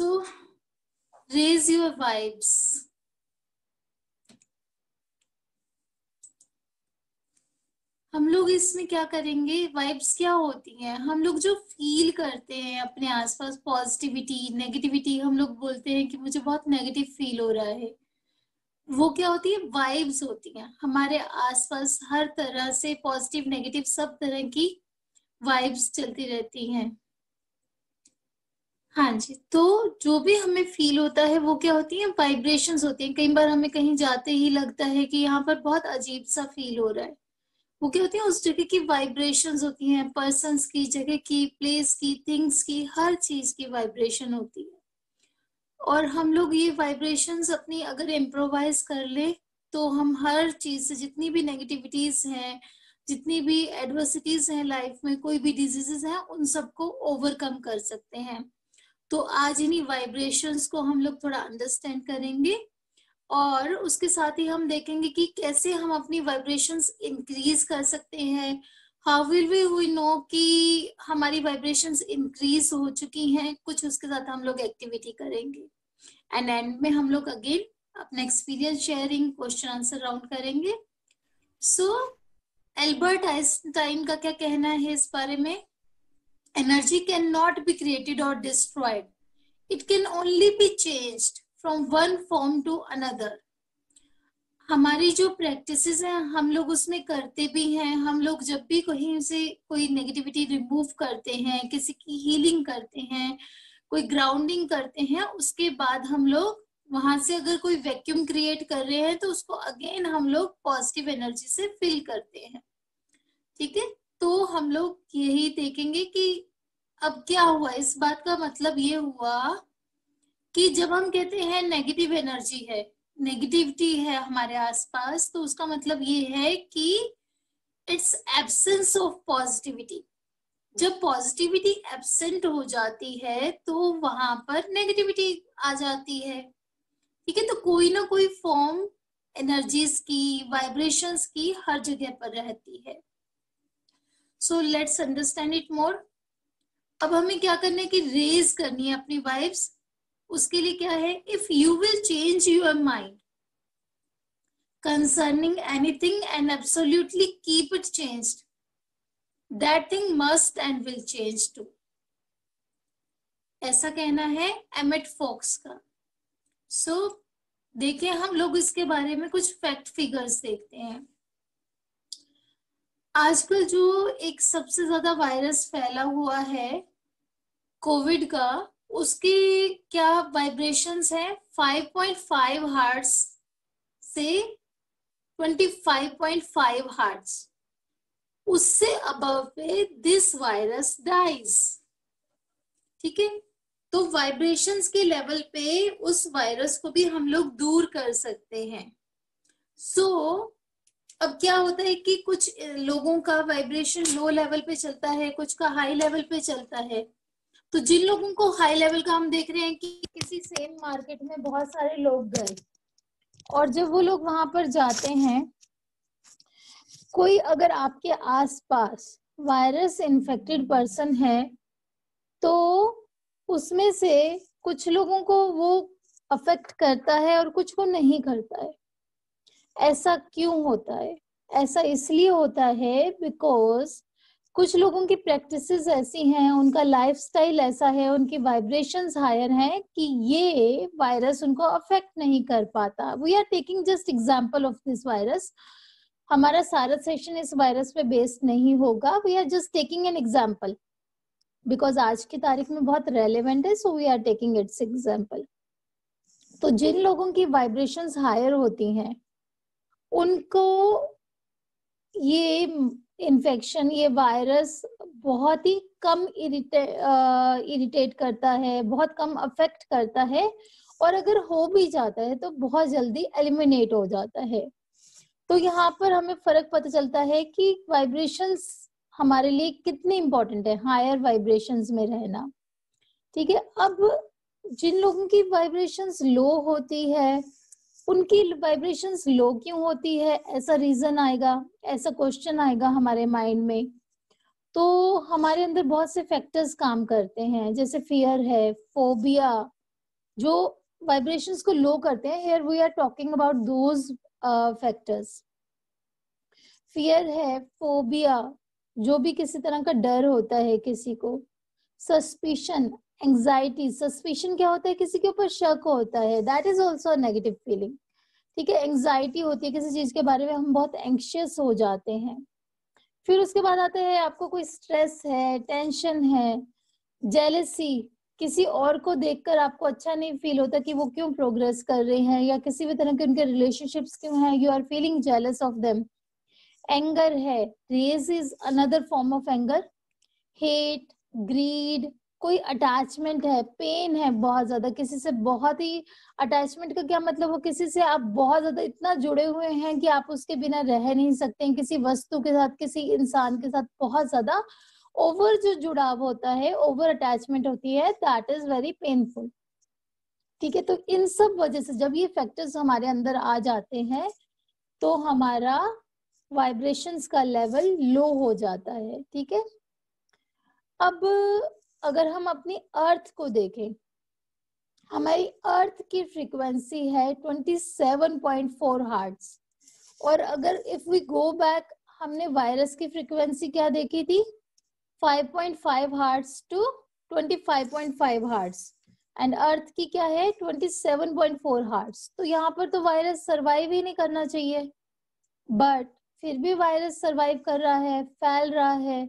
So raise your vibes. हम लोग इसमें क्या करेंगे, वाइब्स क्या होती हैं, हम लोग जो फील करते हैं अपने आसपास, पॉजिटिविटी नेगेटिविटी, हम लोग बोलते हैं कि मुझे बहुत नेगेटिव फील हो रहा है, वो क्या होती है, वाइब्स होती हैं। हमारे आसपास हर तरह से पॉजिटिव नेगेटिव सब तरह की वाइब्स चलती रहती हैं। हाँ जी, तो जो भी हमें फील होता है वो क्या होती है, वाइब्रेशंस होती हैं। कई बार हमें कहीं जाते ही लगता है कि यहाँ पर बहुत अजीब सा फील हो रहा है, वो क्या होती है, उस जगह की वाइब्रेशंस होती हैं, पर्सन्स की, जगह की, प्लेस की, थिंग्स की, हर चीज की वाइब्रेशन होती है। और हम लोग ये वाइब्रेशंस अपनी अगर इम्प्रोवाइज कर ले तो हम हर चीज से, जितनी भी नेगेटिविटीज हैं, जितनी भी एडवर्सिटीज हैं लाइफ में, कोई भी डिजीजेस हैं, उन सबको ओवरकम कर सकते हैं। तो आज इन्हीं वाइब्रेशंस को हम लोग थोड़ा अंडरस्टैंड करेंगे और उसके साथ ही हम देखेंगे कि कैसे हम अपनी वाइब्रेशंस इंक्रीज कर सकते हैं। हाउ विल वी नो कि हमारी वाइब्रेशंस इंक्रीज हो चुकी हैं, कुछ उसके साथ हम लोग एक्टिविटी करेंगे। एंड एंड में हम लोग अगेन अपना experience sharing, question answer round करेंगे। सो एल्बर्ट आइंस्टाइन का क्या कहना है इस बारे में? Energy can not be created और destroyed, it can only be changed from one form to another. हमारी जो प्रैक्टिसेस हैं हम लोग उसमें करते भी हैं। हम लोग जब भी कहीं से कोई नेगेटिविटी रिमूव करते हैं, किसी की हीलिंग करते हैं, कोई ग्राउंडिंग करते हैं, उसके बाद हम लोग वहां से अगर कोई वैक्यूम क्रिएट कर रहे हैं तो उसको अगेन हम लोग पॉजिटिव एनर्जी से फिल करते हैं। ठीक है, तो हम लोग यही देखेंगे कि अब क्या हुआ। इस बात का मतलब ये हुआ कि जब हम कहते हैं नेगेटिव एनर्जी है, नेगेटिविटी है हमारे आसपास, तो उसका मतलब ये है कि इट्स एब्सेंस ऑफ पॉजिटिविटी। जब पॉजिटिविटी एब्सेंट हो जाती है तो वहां पर नेगेटिविटी आ जाती है। ठीक है, तो कोई ना कोई फॉर्म एनर्जीज की, वाइब्रेशंस की हर जगह पर रहती है। So let's understand it more. अब हमें क्या करना है कि रेज करनी है अपनी वाइब्स। उसके लिए क्या है, if you will change your mind concerning anything and absolutely keep it changed, that thing must and will change too, ऐसा कहना है एमिट फॉक्स का। सो देखिए, हम लोग इसके बारे में कुछ फैक्ट फिगर्स देखते हैं। आजकल जो एक सबसे ज्यादा वायरस फैला हुआ है कोविड का, उसकी क्या वाइब्रेशंस है, 5.5 हर्ट्ज से 25.5 हर्ट्ज। उससे अबव पे दिस वायरस डाइज। ठीक है, तो वाइब्रेशंस के लेवल पे उस वायरस को भी हम लोग दूर कर सकते हैं। सो अब क्या होता है कि कुछ लोगों का वाइब्रेशन लो लेवल पे चलता है, कुछ का हाई लेवल पे चलता है। तो जिन लोगों को हाई लेवल का, हम देख रहे हैं कि किसी सेम मार्केट में बहुत सारे लोग गए और जब वो लोग वहां पर जाते हैं, कोई अगर आपके आसपास वायरस इन्फेक्टेड पर्सन है तो उसमें से कुछ लोगों को वो अफेक्ट करता है और कुछ को नहीं करता है। ऐसा क्यों होता है? ऐसा इसलिए होता है बिकॉज कुछ लोगों की प्रैक्टिसेस ऐसी हैं, उनका लाइफस्टाइल ऐसा है, उनकी वाइब्रेशंस हायर हैं कि ये वायरस उनको अफेक्ट नहीं कर पाता। We are taking just example of this virus. हमारा सारा सेशन इस वायरस पे बेस्ड नहीं होगा, we are just taking an example because आज की तारीख में बहुत रेलेवेंट है, so we are taking its example. तो जिन लोगों की वाइब्रेशंस हायर होती हैं उनको ये इन्फेक्शन, ये वायरस बहुत ही कम इरिटेट करता है, बहुत कम अफेक्ट करता है, और अगर हो भी जाता है तो बहुत जल्दी एलिमिनेट हो जाता है। तो यहाँ पर हमें फर्क पता चलता है कि वाइब्रेशंस हमारे लिए कितनी इंपॉर्टेंट है, हायर वाइब्रेशंस में रहना। ठीक है, अब जिन लोगों की वाइब्रेशंस लो होती है, उनकी वाइब्रेशंस लो क्यों होती है, ऐसा रीजन आएगा, ऐसा क्वेश्चन आएगा हमारे माइंड में। तो हमारे अंदर बहुत से फैक्टर्स काम करते हैं, जैसे फियर है, फोबिया, जो वाइब्रेशंस को लो करते हैं, here we are talking about those factors. Fear है, फोबिया, जो भी किसी तरह का डर होता है किसी को। सस्पिशन, एंजाइटी, सस्पिशन क्या होता है, किसी के ऊपर शक होता है, that is also negative feeling. ठीक है, एंजाइटी होती है, किसी चीज के बारे में हम बहुत एंशियस हो जाते हैं। फिर उसके बाद आता है आपको कोई स्ट्रेस है, टेंशन है, जेलसी, किसी और को देखकर आपको अच्छा नहीं फील होता कि वो क्यों प्रोग्रेस कर रहे हैं या किसी भी तरह के उनके रिलेशनशिप्स क्यों हैं, you are feeling jealous of them. Anger है, rage is another form of anger. Hate, greed, कोई अटैचमेंट है, पेन है बहुत ज्यादा, किसी से बहुत ही, अटैचमेंट का क्या मतलब, वो किसी से आप बहुत ज्यादा इतना जुड़े हुए हैं कि आप उसके बिना रह नहीं सकते हैं, किसी वस्तु के साथ, किसी इंसान के साथ बहुत ज्यादा ओवर जो जुड़ाव होता है, ओवर अटैचमेंट होती है, दैट इज वेरी पेनफुल। ठीक है, तो इन सब वजह से जब ये फैक्टर्स हमारे अंदर आ जाते हैं तो हमारा वाइब्रेशंस का लेवल लो हो जाता है। ठीक है, अब अगर हम अपनी अर्थ को देखें, हमारी अर्थ की फ्रीक्वेंसी है 27.4 हर्ट्ज, और अगर इफ वी गो बैक, हमने वायरस की फ्रीक्वेंसी क्या देखी थी, 5.5 hertz to 25.5 hertz, and earth की क्या है 27.4 हर्ट्ज। तो यहाँ पर तो वायरस सरवाइव ही नहीं करना चाहिए, बट फिर भी वायरस सरवाइव कर रहा है, फैल रहा है।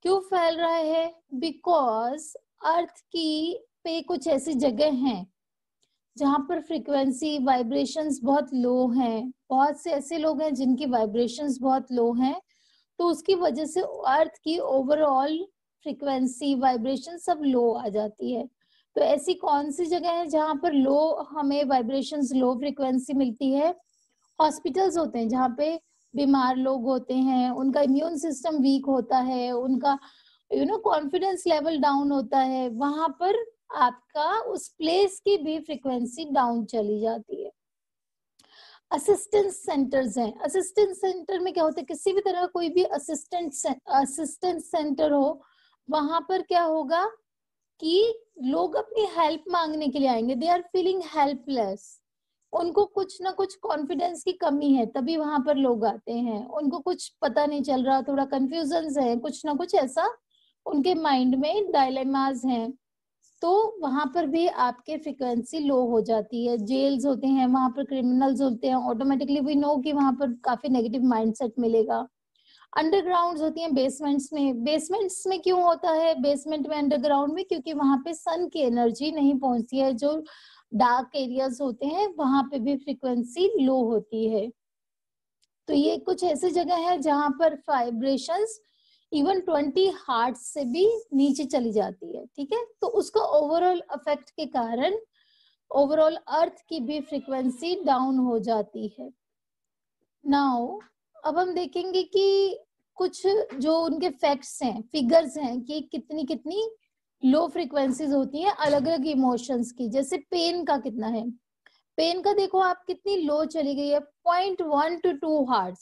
क्यों फैल रहा है, बिकॉज अर्थ की पे कुछ ऐसी जगह हैं जहां पर फ्रीक्वेंसी वाइब्रेशंस बहुत लो हैं, बहुत से ऐसे लोग हैं जिनकी वाइब्रेशंस बहुत लो हैं, तो उसकी वजह से अर्थ की ओवरऑल फ्रीक्वेंसी वाइब्रेशन सब लो आ जाती है। तो ऐसी कौन सी जगह है जहां पर लो, हमें वाइब्रेशंस लो फ्रीक्वेंसी मिलती है, हॉस्पिटल्स होते हैं जहाँ पे बीमार लोग होते हैं, उनका इम्यून सिस्टम वीक होता है, उनका कॉन्फिडेंस लेवल डाउन होता है, वहां पर आपका उस प्लेस की भी फ्रीक्वेंसी डाउन चली जाती है। असिस्टेंस सेंटर्स हैं, असिस्टेंस सेंटर में क्या होता है, किसी भी तरह का कोई भी असिस्टेंस सेंटर हो, वहां पर क्या होगा कि लोग अपनी हेल्प मांगने के लिए आएंगे, दे आर फीलिंग हेल्पलेस, उनको कुछ ना कुछ कॉन्फिडेंस की कमी है, तभी वहां पर लोग आते हैं, उनको कुछ पता नहीं चल रहा, थोड़ा कंफ्यूजन है, कुछ ना कुछ ऐसा उनके माइंड में डायलेमाज हैं, तो वहां पर भी आपके फ्रीक्वेंसी लो हो जाती है। जेल्स होते हैं, वहां पर क्रिमिनल्स होते हैं, ऑटोमेटिकली वी नो कि वहां पर काफी नेगेटिव माइंडसेट मिलेगा। अंडरग्राउंड होती हैं बेसमेंट्स में, बेसमेंट्स में क्यों होता है, बेसमेंट में अंडरग्राउंड में, क्योंकि वहां पे सन की एनर्जी नहीं पहुंचती है, जो डार्क एरियाज होते हैं वहां पे भी फ्रीक्वेंसी लो होती है। तो ये कुछ ऐसी जगह है जहां पर वाइब्रेशंस इवन 20 हार्ट्ज से भी नीचे चली जाती है। ठीक है, तो उसका ओवरऑल इफेक्ट के कारण ओवरऑल अर्थ की भी फ्रीक्वेंसी डाउन हो जाती है। नाउ अब हम देखेंगे कि कुछ जो उनके फैक्ट्स हैं, फिगर्स हैं कि कितनी कितनी लो फ्रीक्वेंसीज होती हैं अलग अलग इमोशंस की। जैसे पेन का कितना है, पेन का देखो आप कितनी लो चली गई है, 0.1 to 2 hertz.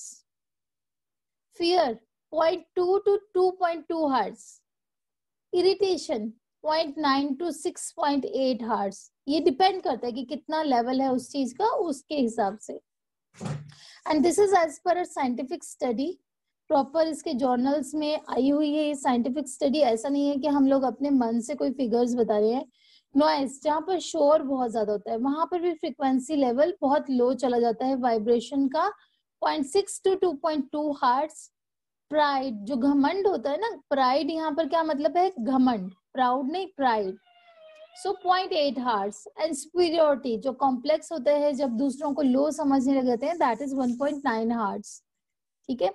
Fear 0.2 to 2.2 hertz. Irritation 0.9 to 6.8 hertz. ये डिपेंड करता है कि कितना लेवल है उस चीज का, उसके हिसाब से। And this is as per a scientific study, proper इसके जर्नल्स में आई हुई है ये साइंटिफिक स्टडी। ऐसा नहीं है कि हम लोग अपने मन से कोई फिगर्स बता रहे हैं। नॉइस, जहाँ पर शोर बहुत ज्यादा होता है, वहां पर भी फ्रीक्वेंसी लेवल बहुत लो चला जाता है वाइब्रेशन का, 0.6 to 2.2 हार्ट्स। प्राइड, जो घमंड होता है ना, प्राइड यहाँ पर क्या मतलब है, घमंड, प्राउड नहीं, pride, so 0.8 hearts. And superiority, जो कॉम्प्लेक्स होता है, जब दूसरों को लो समझने लग जाते हैं, दैट इज 1.9 हार्ट्स। ठीक है,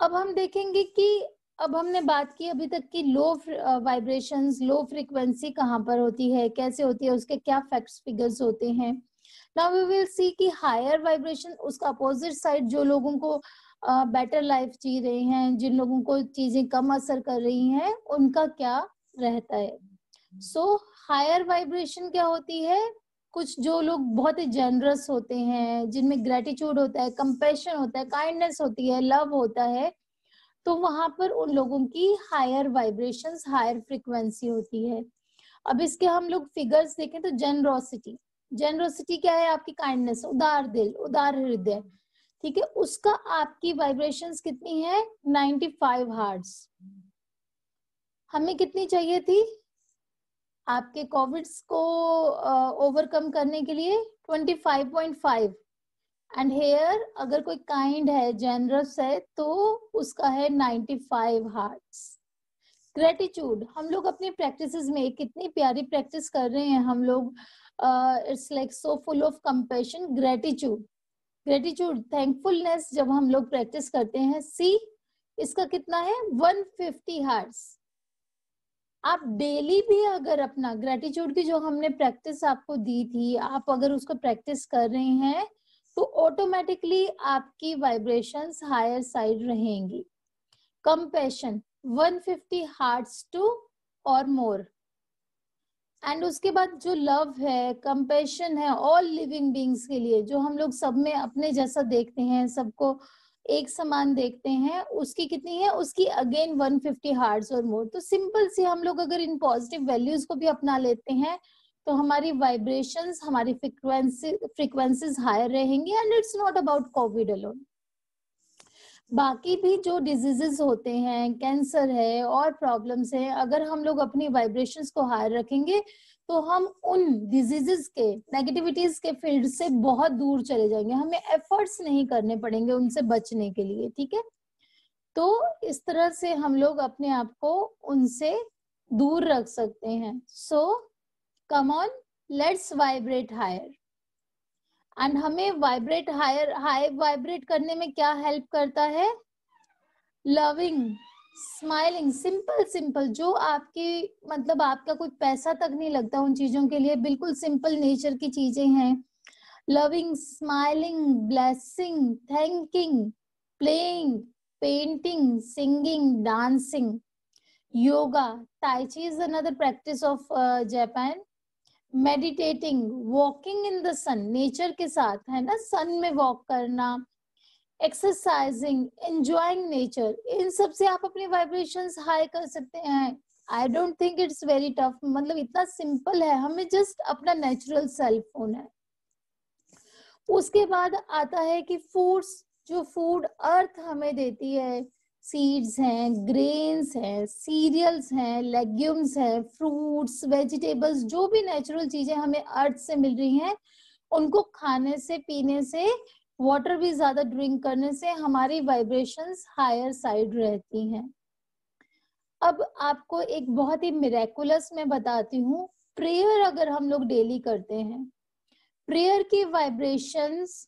अब हम देखेंगे कि अब हमने बात की अभी तक की लो वाइब्रेशंस, लो फ्रीक्वेंसी कहाँ पर होती है, कैसे होती है, उसके क्या फैक्ट्स फिगर्स होते हैं। नाउ वी विल सी कि हायर वाइब्रेशन, उसका अपोजिट साइड, जो लोगों को बेटर लाइफ जी रहे हैं, जिन लोगों को चीजें कम असर कर रही हैं, उनका क्या रहता है। सो हायर वाइब्रेशन क्या होती है, कुछ जो लोग बहुत ही जेनरस होते हैं, जिनमें ग्रेटिट्यूड होता है, कंपैशन होता है, काइंडनेस होती है, लव होता है, तो वहां पर उन लोगों की हायर वाइब्रेशंस, हायर फ्रीक्वेंसी होती है। अब इसके हम लोग फिगर्स देखें तो जेनरोसिटी, जेनरोसिटी क्या है? आपकी काइंडनेस, उदार दिल, उदार हृदय, ठीक है, उसका आपकी वाइब्रेशंस कितनी है? 95 हर्ट्ज। हमें कितनी चाहिए थी आपके कोविड्स को ओवरकम करने के लिए? 25.5। एंड हेयर अगर कोई काइंड है, जेनरस है, तो उसका है 95 हार्ट्स। ग्रेटिट्यूड, हम लोग अपनी प्रैक्टिसेस में कितनी प्यारी प्रैक्टिस कर रहे हैं हम लोग, it's like so full of compassion. Gratitude, gratitude, thankfulness जब हम लोग प्रैक्टिस करते हैं, सी इसका कितना है? 150 हार्ट्स। आप डेली भी अगर अपना ग्रेटिट्यूड की जो हमने प्रैक्टिस आपको दी थी, आप अगर उसको प्रैक्टिस कर रहे हैं तो ऑटोमेटिकली आपकी वाइब्रेशंस हायर साइड रहेंगी। कंपैशन 150 हार्ट्स टू और मोर। एंड उसके बाद जो लव है, कंपैशन है ऑल लिविंग बींग्स के लिए, जो हम लोग सब में अपने जैसा देखते हैं, सबको एक समान देखते हैं, उसकी कितनी है? उसकी अगेन 150 हार्ट्स और मोर। तो सिंपल सी हम लोग अगर इन पॉजिटिव वैल्यूज को भी अपना लेते हैं तो हमारी वाइब्रेशंस, हमारी फ्रीक्वेंसीज हायर रहेंगी। And it's not about Covid alone, बाकी भी जो डिजीजेस होते हैं, कैंसर है और प्रॉब्लम्स हैं, अगर हम लोग अपनी वाइब्रेशंस को हायर रखेंगे तो हम उन डिजीजेस के, नेगेटिविटीज के फील्ड से बहुत दूर चले जाएंगे, हमें एफर्ट्स नहीं करने पड़ेंगे उनसे बचने के लिए, ठीक है। तो इस तरह से हम लोग अपने आप को उनसे दूर रख सकते हैं। So come on, let's vibrate higher. And हमें वाइब्रेट हायर, हाई वाइब्रेट करने में क्या हेल्प करता है? लविंग, स्माइलिंग, सिंपल सिंपल, जो आपकी मतलब आपका कोई पैसा तक नहीं लगता उन चीजों के लिए, बिल्कुल सिंपल नेचर की चीजें हैं। Loving, smiling, blessing, thanking, playing, painting, singing, dancing, yoga, tai chi is another practice of Japan, meditating, walking in the sun, nature के साथ, है ना, सन में वॉक करना, एक्सरसाइजिंग, एंजॉयिंग नेचर, इन सब से आप अपनी वाइब्रेशंस हाई कर सकते हैं। I don't think it's very tough, मतलब इतना सिंपल है, हमें जस्ट अपना नेचुरल सेल्फ होना है। उसके बाद आता है कि फूड्स, जो फूड अर्थ हमें देती है, सीड्स हैं, ग्रेन्स हैं, सीरियल्स हैं, लेग्यूम्स हैं, फ्रूट्स, वेजिटेबल्स, जो भी नेचुरल चीजें हमें अर्थ से मिल रही हैं, उनको खाने से, पीने से, वाटर भी ज्यादा ड्रिंक करने से हमारी वाइब्रेशंस हायर साइड रहती हैं। अब आपको एक बहुत ही मिरेकुलस मैं बताती हूँ, प्रेयर अगर हम लोग डेली करते हैं, प्रेयर की वाइब्रेशंस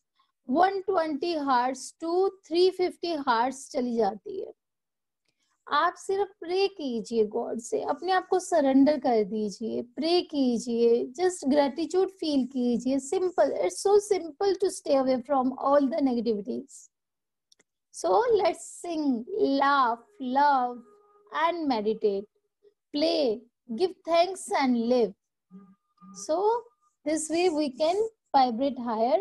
120 हार्ट्स टू 350 हार्ट्स चली जाती है। आप सिर्फ प्रे कीजिए, गॉड से अपने आप को सरेंडर कर दीजिए, प्रे कीजिए, जस्ट ग्रेटिट्यूड फील कीजिए, simple, it's so simple to stay away from all the negativities. So let's sing, laugh, love and meditate, play, give thanks and live. So this way we can vibrate higher,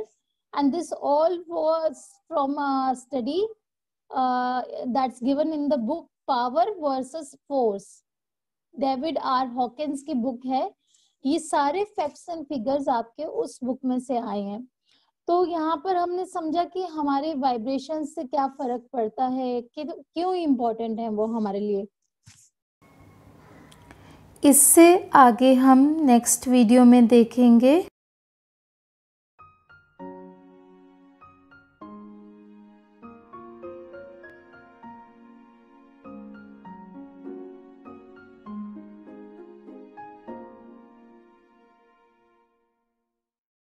and this all was from a study that's given in the book Power versus Force, David R Hawkins की book है। ये सारे facts and figures आपके उस book में से आए हैं। तो यहाँ पर हमने समझा कि हमारे वाइब्रेशन से क्या फर्क पड़ता है, कि क्यों इम्पोर्टेंट है वो हमारे लिए। इससे आगे हम नेक्स्ट वीडियो में देखेंगे